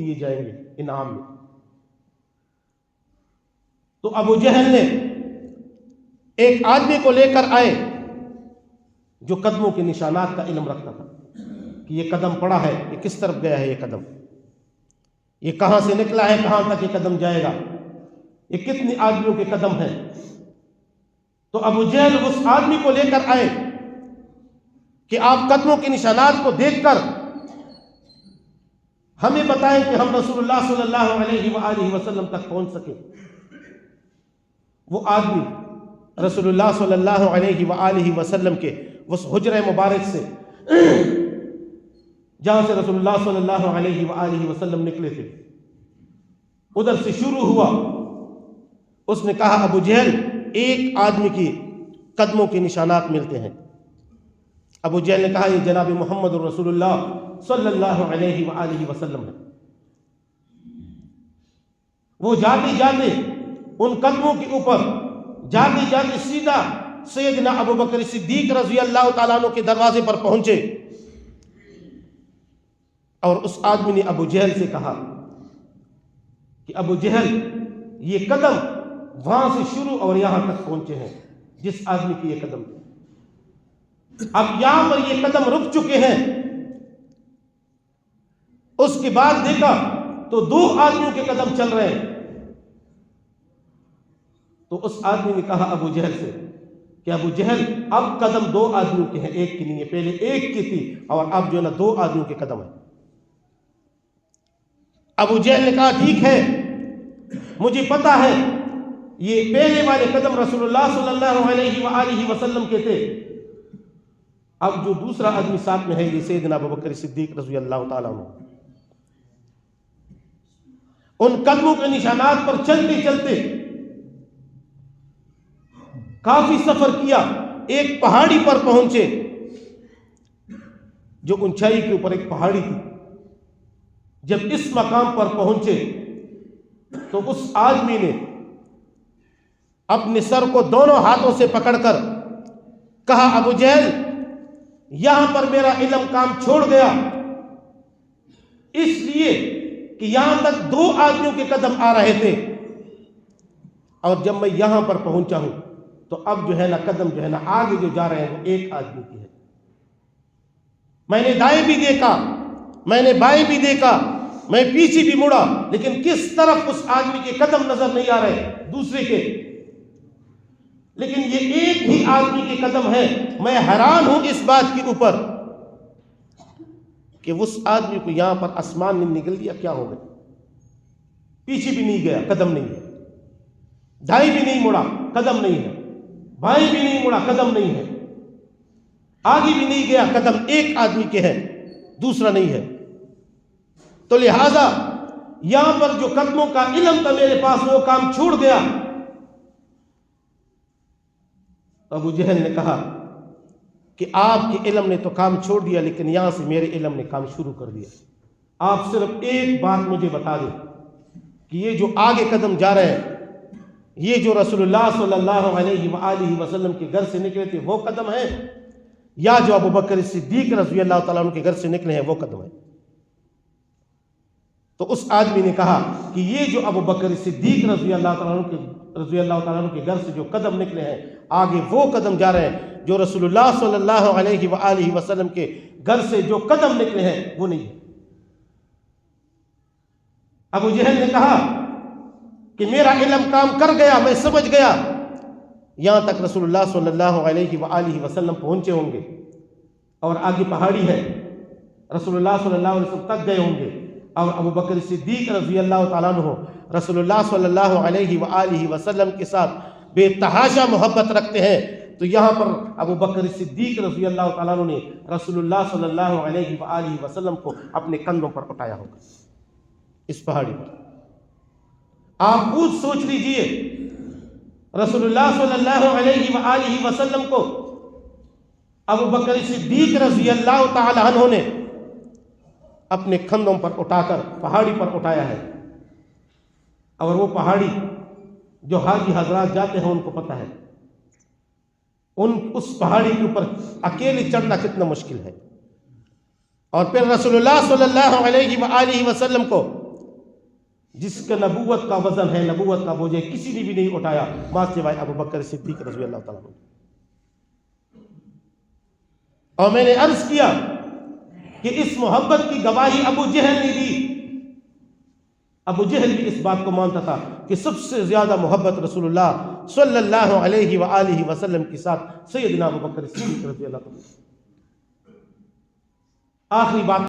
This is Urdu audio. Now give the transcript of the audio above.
دیے جائیں گے انعام میں۔ تو ابو جہل نے ایک آدمی کو لے کر آئے جو قدموں کے نشانات کا علم رکھتا تھا کہ یہ قدم پڑا ہے، یہ کس طرف گیا ہے، یہ قدم یہ کہاں سے نکلا ہے، کہاں تک یہ قدم جائے گا، یہ کتنی آدمیوں کے قدم ہیں۔ تو ابو جہل اس آدمی کو لے کر آئے کہ آپ قدموں کے نشانات کو دیکھ کر ہمیں بتائیں کہ ہم رسول اللہ صلی اللہ علیہ وآلہ وسلم تک پہنچ سکیں۔ وہ آدمی رسول اللہ صلی اللہ علیہ وآلہ وسلم کے اس حجرہ مبارک سے جہاں سے رسول اللہ صلی اللہ علیہ وآلہ وسلم نکلے تھے، ادھر سے شروع ہوا۔ اس نے کہا ابو جہل ایک آدمی کی قدموں کے نشانات ملتے ہیں۔ ابو جہل نے کہا یہ جناب محمد رسول اللہ صلی اللہ علیہ وآلہ وسلم ہے۔ وہ جاتے جاتے ان قدموں کے اوپر جاتے جاتے سیدھا سیدنا ابو بکر صدیق رضی اللہ تعالیٰ عنہ کے دروازے پر پہنچے، اور اس آدمی نے ابو جہل سے کہا کہ ابو جہل یہ قدم وہاں سے شروع اور یہاں تک پہنچے ہیں جس آدمی کی یہ قدم تھی، اب یہاں پر یہ قدم رک چکے ہیں۔ اس کے بعد دیکھا تو دو آدمیوں کے قدم چل رہے ہیں۔ تو اس آدمی نے کہا ابو جہل سے کہ ابو جہل اب قدم دو آدمیوں کے ہیں، ایک کی نہیں ہے، پہلے ایک کی تھی اور اب جو ہے نا دو آدمیوں کے قدم ہیں۔ ابو جہل نے کہا ٹھیک ہے، مجھے پتا ہے یہ پہلے والے قدم رسول اللہ صلی اللہ علیہ وآلہ وسلم کے تھے، اب جو دوسرا آدمی ساتھ میں ہے یہ سیدنا ابو بکر صدیق رضی اللہ تعالیٰ عنہ۔ ان قدموں کے نشانات پر چلتے چلتے کافی سفر کیا، ایک پہاڑی پر پہنچے، جو اونچائی کے اوپر ایک پہاڑی تھی۔ جب اس مقام پر پہنچے تو اس آدمی نے اپنے سر کو دونوں ہاتھوں سے پکڑ کر کہا ابو جہل یہاں پر میرا علم کام چھوڑ گیا، اس لیے کہ یہاں تک دو آدمیوں کے قدم آ رہے تھے، اور جب میں یہاں پر پہنچا ہوں تو اب جو ہے نا قدم جو ہے نا آگے جو جا رہے ہیں وہ ایک آدمی کی ہے۔ میں نے دائیں بھی دیکھا، میں نے بائیں بھی دیکھا، میں پیچھے بھی مڑا، لیکن کس طرف اس آدمی کے قدم نظر نہیں آ رہے دوسرے کے، لیکن یہ ایک ہی آدمی کے قدم ہے۔ میں حیران ہوں اس بات کے اوپر کہ اس آدمی کو یہاں پر آسمان نے نگل دیا، کیا ہو گیا؟ پیچھے بھی نہیں گیا، قدم نہیں ہے، دائیں بھی نہیں مڑا، قدم نہیں ہے، بائیں بھی نہیں مڑا، قدم نہیں ہے، آگے بھی نہیں گیا، قدم ایک آدمی کے ہیں، دوسرا نہیں ہے۔ تو لہذا یہاں پر جو قدموں کا علم تھا میرے پاس وہ کام چھوڑ گیا۔ ابو جہل نے کہا کہ آپ کے علم نے تو کام چھوڑ دیا، لیکن یہاں سے میرے علم نے کام شروع کر دیا۔ آپ صرف ایک بات مجھے بتا دیں کہ یہ جو آگے قدم جا رہے ہیں یہ جو رسول اللہ صلی اللہ علیہ وآلہ وسلم کے گھر سے نکلے تھے وہ قدم ہیں، یا جو ابو بکر صدیق رضی اللہ تعالیٰ عنہ کے گھر سے نکلے ہیں وہ قدم ہیں؟ تو اس آدمی نے کہا کہ یہ جو ابو بکر صدیق رضی اللہ تعالیٰ عنہ کے گھر سے جو قدم نکلے ہیں آگے وہ قدم جا رہے ہیں، جو رسول اللہ صلی اللہ علیہ وآلہ وسلم کے گھر سے جو قدم نکلے ہیں وہ نہیں ہے۔ ابو جہل نے کہا کہ میرا علم کام کر گیا، میں سمجھ گیا، یہاں تک رسول اللہ صلی اللہ علیہ وآلہ وسلم پہنچے ہوں گے اور آگے پہاڑی ہے، رسول اللہ صلی اللہ علیہ وسلم تک گئے ہوں گے، اور ابو بکر صدیق رضی اللہ تعالیٰ عنہ رسول اللہ صلی اللہ علیہ وآلہ وسلم کے ساتھ بے تحاشا محبت رکھتے ہیں، تو یہاں پر ابو بکر صدیق رضی اللہ تعالیٰ عنہ نے رسول اللہ صلی اللہ علیہ وآلہ وسلم کو اپنے کندھوں پر اٹھایا ہوگا اس پہاڑی پر۔ آپ خود سوچ لیجئے، رسول اللہ صلی اللہ علیہ وآلہ وسلم کو ابو بکر صدیق رضی اللہ تعالی عنہ نے اپنے کندھوں پر اٹھا کر پہاڑی پر اٹھایا ہے، اور وہ پہاڑی جو حاجی حضرات جاتے ہیں ان کو پتہ ہے اس پہاڑی کے اوپر اکیلے چڑھنا کتنا مشکل ہے، اور پھر رسول اللہ صلی اللہ علیہ وآلہ وسلم کو جس کا نبوت کا وزن ہے، نبوت کا بوجھ ہے، کسی نے بھی نہیں اٹھایا ماں سوائے ابو بکر صدیق رضی اللہ تعالیٰ عنہ۔ اور میں نے عرض کیا کہ اس محبت کی گواہی ابو جہل نے دی۔ ابو جہل بھی اس بات کو مانتا تھا کہ سب سے زیادہ محبت رسول اللہ صلی اللہ علیہ وآلہ وسلم کے ساتھ سیدنا ابو بکر صدیق رضی اللہ تعالیٰ عنہ۔ آخری بات